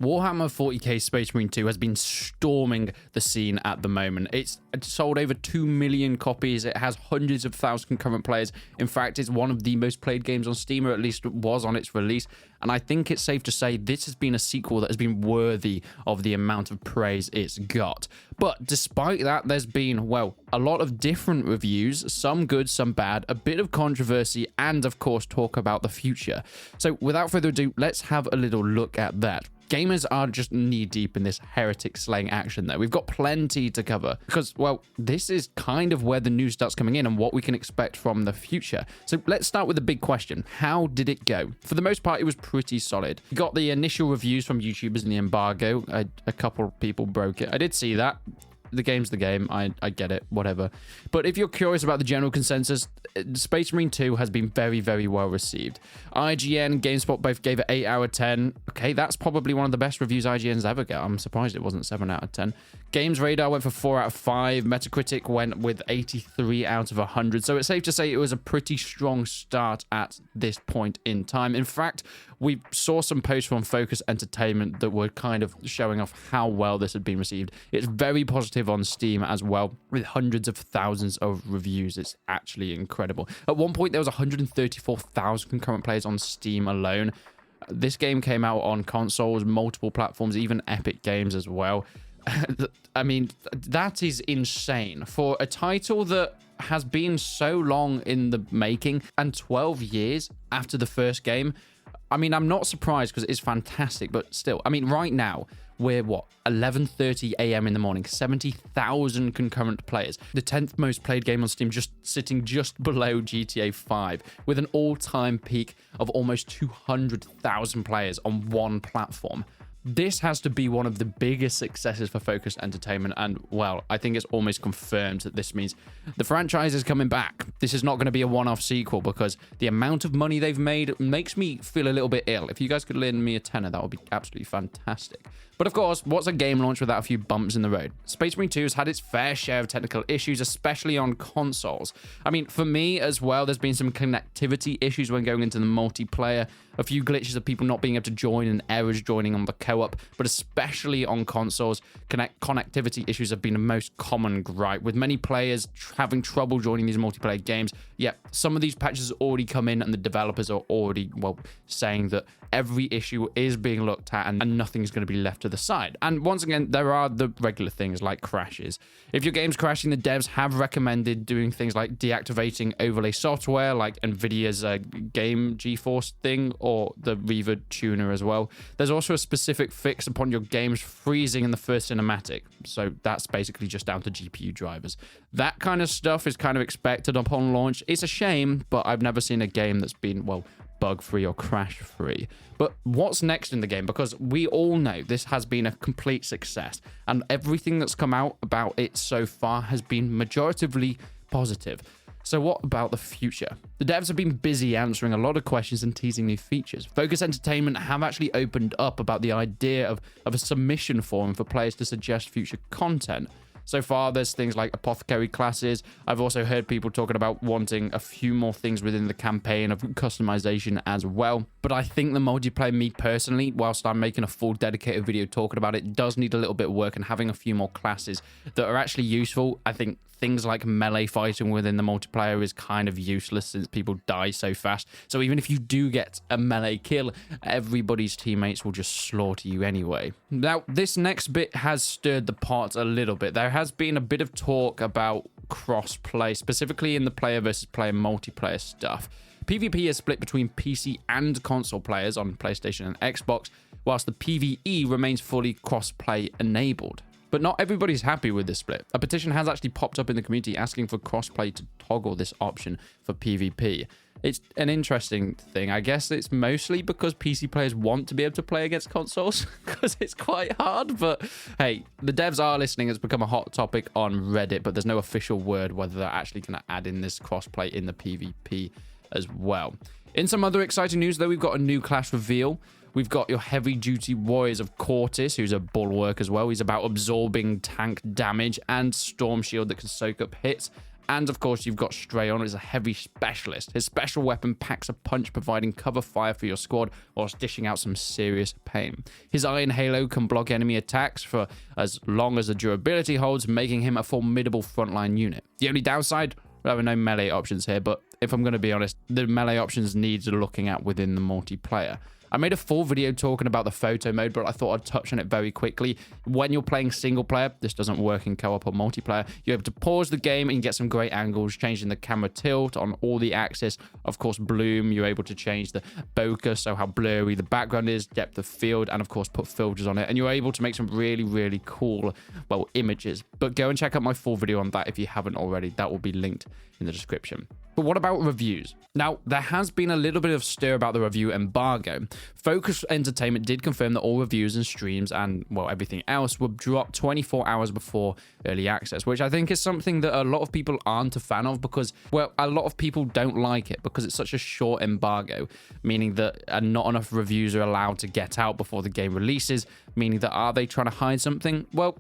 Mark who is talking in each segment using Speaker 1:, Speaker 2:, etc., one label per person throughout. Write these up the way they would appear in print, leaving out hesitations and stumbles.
Speaker 1: Warhammer 40k Space Marine 2 has been storming the scene at the moment. It's sold over 2 million copies. It has hundreds of thousands of concurrent players. In fact, it's one of the most played games on Steam, or at least it was on its release. And I think it's safe to say this has been a sequel that has been worthy of the amount of praise it's got. But despite that, there's been, well, a lot of different reviews, some good, some bad, a bit of controversy, and of course, talk about the future. So without further ado, let's have a little look at that. Gamers are just knee-deep in this heretic slaying action though. We've got plenty to cover because, well, this is kind of where the news starts coming in and what we can expect from the future. So let's start with the big question. How did it go? For the most part, it was pretty solid. We got the initial reviews from YouTubers in the embargo. A couple of people broke it. I did see that. The game's the game. I get it, whatever. But if you're curious about the general consensus, Space Marine 2 has been very, very well received. IGN, GameSpot both gave it 8 out of 10. Okay, that's probably one of the best reviews IGN's ever got. I'm surprised it wasn't 7 out of 10. Games Radar went for 4 out of 5. Metacritic went with 83 out of 100. So it's safe to say it was a pretty strong start at this point in time. In fact, we saw some posts from Focus Entertainment that were kind of showing off how well this had been received. It's very positive on Steam as well, with hundreds of thousands of reviews. It's actually incredible. At one point, there was 134,000 concurrent players on Steam alone. This game came out on consoles, multiple platforms, even Epic Games as well. I mean, that is insane for a title that has been so long in the making and 12 years after the first game. I mean, I'm not surprised because it's fantastic, but still, I mean, right now, we're, what, 11:30 a.m. in the morning, 70,000 concurrent players. The 10th most played game on Steam, just sitting just below GTA 5, with an all-time peak of almost 200,000 players on one platform. This has to be one of the biggest successes for Focus Entertainment, and, well, I think it's almost confirmed that this means the franchise is coming back. This is not going to be a one-off sequel, because the amount of money they've made makes me feel a little bit ill. If you guys could lend me a tenner, that would be absolutely fantastic. But of course, what's a game launch without a few bumps in the road? Space Marine 2 has had its fair share of technical issues, especially on consoles. I mean, for me as well, there's been some connectivity issues when going into the multiplayer, a few glitches of people not being able to join and errors joining on the co-op, but especially on consoles, connectivity issues have been the most common gripe, with many players having trouble joining these multiplayer games. Yet, some of these patches have already come in and the developers are already, well, saying that every issue is being looked at and nothing's going to be left to the side. And once again, there are the regular things like crashes. If your game's crashing, the devs have recommended doing things like deactivating overlay software like Nvidia's game GeForce thing or the Reaver tuner as well. There's also a specific fix upon your game's freezing in the first cinematic. So that's basically just down to GPU drivers. That kind of stuff is kind of expected upon launch. It's a shame, but I've never seen a game that's been, well, bug-free or crash-free. But what's next in the game? Because we all know this has been a complete success, and everything that's come out about it so far has been majoritively positive. So what about the future? The devs have been busy answering a lot of questions and teasing new features. Focus Entertainment have actually opened up about the idea of a submission forum for players to suggest future content. So far, there's things like apothecary classes. I've also heard people talking about wanting a few more things within the campaign of customization as well. But I think the multiplayer, me personally, whilst I'm making a full dedicated video talking about it, does need a little bit of work, and having a few more classes that are actually useful. I think things like melee fighting within the multiplayer is kind of useless since people die so fast. So even if you do get a melee kill, everybody's teammates will just slaughter you anyway. Now, this next bit has stirred the pot a little bit. There has been a bit of talk about cross-play, specifically in the player versus player multiplayer stuff. PvP is split between PC and console players on PlayStation and Xbox, whilst the PvE remains fully cross-play enabled. But not everybody's happy with this split. A petition has actually popped up in the community asking for crossplay to toggle this option for PvP. It's an interesting thing. I guess it's mostly because PC players want to be able to play against consoles because it's quite hard. But hey, the devs are listening. It's become a hot topic on Reddit, but there's no official word whether they're actually going to add in this crossplay in the PvP as well. In some other exciting news, though, we've got a new class reveal. We've got your heavy-duty warriors of Cortis, who's a bulwark as well. He's about absorbing tank damage and storm shield that can soak up hits. And of course, you've got Strayon as a heavy specialist. His special weapon packs a punch, providing cover fire for your squad whilst dishing out some serious pain. His Iron Halo can block enemy attacks for as long as the durability holds, making him a formidable frontline unit. The only downside, there are no melee options here, but if I'm going to be honest, the melee options needs looking at within the multiplayer. I made a full video talking about the photo mode, but I thought I'd touch on it very quickly. When you're playing single player, this doesn't work in co-op or multiplayer. You're able to pause the game and get some great angles, changing the camera tilt on all the axes. Of course, bloom, you're able to change the bokeh, so how blurry the background is, depth of field, and of course, put filters on it. And you're able to make some really, really cool, well, images. But go and check out my full video on that if you haven't already. That will be linked in the description. But what about reviews? Now, there has been a little bit of stir about the review embargo. Focus Entertainment did confirm that all reviews and streams and, well, everything else would drop 24 hours before early access, which I think is something that a lot of people aren't a fan of because, well, a lot of people don't like it because it's such a short embargo, meaning that not enough reviews are allowed to get out before the game releases, meaning that are they trying to hide something? Well,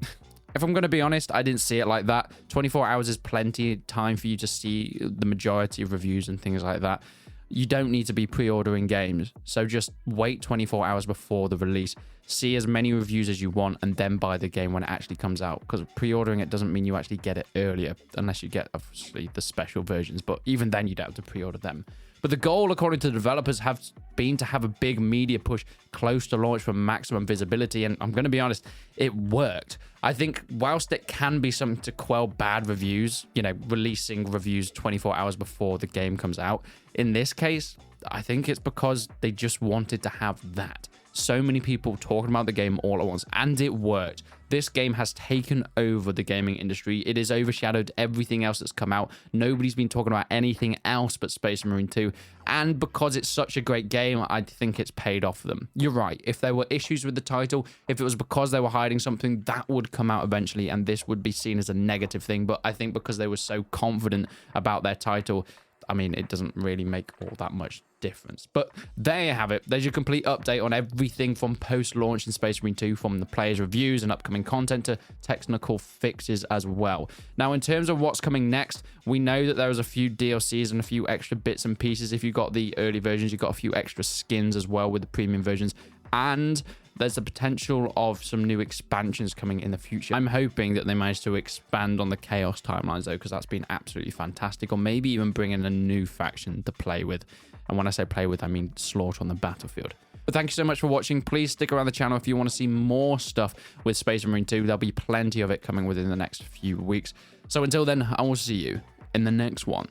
Speaker 1: if I'm going to be honest, I didn't see it like that. 24 hours is plenty of time for you to see the majority of reviews and things like that. You don't need to be pre-ordering games. So just wait 24 hours before the release. See as many reviews as you want and then buy the game when it actually comes out. Because pre-ordering it doesn't mean you actually get it earlier. Unless you get, obviously, the special versions. But even then, you don't have to pre-order them. But the goal, according to the developers, have been to have a big media push close to launch for maximum visibility. And I'm going to be honest, it worked. I think whilst it can be something to quell bad reviews, you know, releasing reviews 24 hours before the game comes out, in this case, I think it's because they just wanted to have that. So many people talking about the game all at once, and it worked. This game has taken over the gaming industry. It has overshadowed everything else that's come out. Nobody's been talking about anything else but Space Marine 2. And because it's such a great game, I think it's paid off for them. You're right. If there were issues with the title, if it was because they were hiding something, that would come out eventually, and this would be seen as a negative thing. But I think because they were so confident about their title, I mean, it doesn't really make all that much difference. But there you have it. There's your complete update on everything from post-launch in Space Marine 2, from the players' reviews and upcoming content to technical fixes as well. Now, in terms of what's coming next, we know that there is a few DLCs and a few extra bits and pieces. If you got the early versions, you got a few extra skins as well with the premium versions. And there's the potential of some new expansions coming in the future. I'm hoping that they manage to expand on the Chaos timelines, though, because that's been absolutely fantastic. Or maybe even bring in a new faction to play with. And when I say play with, I mean slaughter on the battlefield. But thank you so much for watching. Please stick around the channel if you want to see more stuff with Space Marine 2. There'll be plenty of it coming within the next few weeks. So until then, I will see you in the next one.